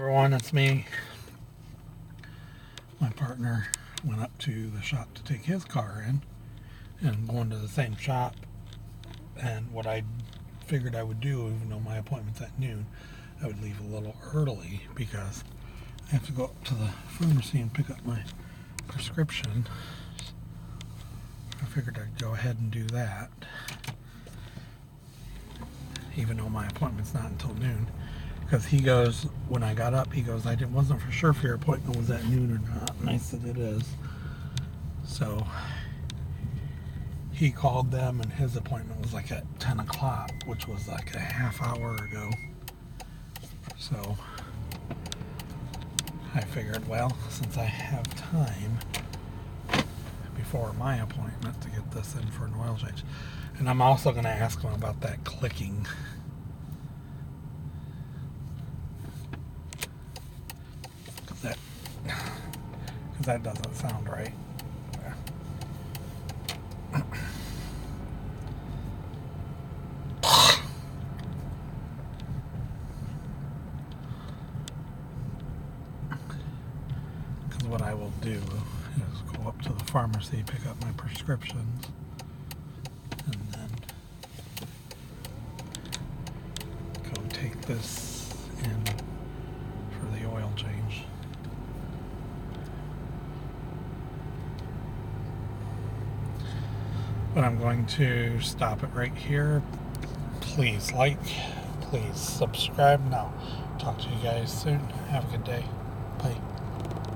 Everyone, it's me. My partner went up to the shop to take his car in, and I'm going to the same shop. And what I figured I would do, even though my appointment's at noon, I would leave a little early because I have to go up to the pharmacy and pick up my prescription. I figured I'd go ahead and do that, even though my appointment's not until noon. Because he goes, when I got up, he goes, I wasn't for sure if your appointment was at noon or not. And I said it is. So he called them, and his appointment was like at 10 o'clock, which was like a half hour ago. So I figured, well, since I have time before my appointment to get this in for an oil change. And I'm also going to ask him about that clicking. Because that doesn't sound right. Because what I will do is go up to the pharmacy, pick up my prescriptions, and then go take this in for the oil change. But I'm going to stop it right here. Please like, please subscribe. Now, talk to you guys soon. Have a good day. Bye.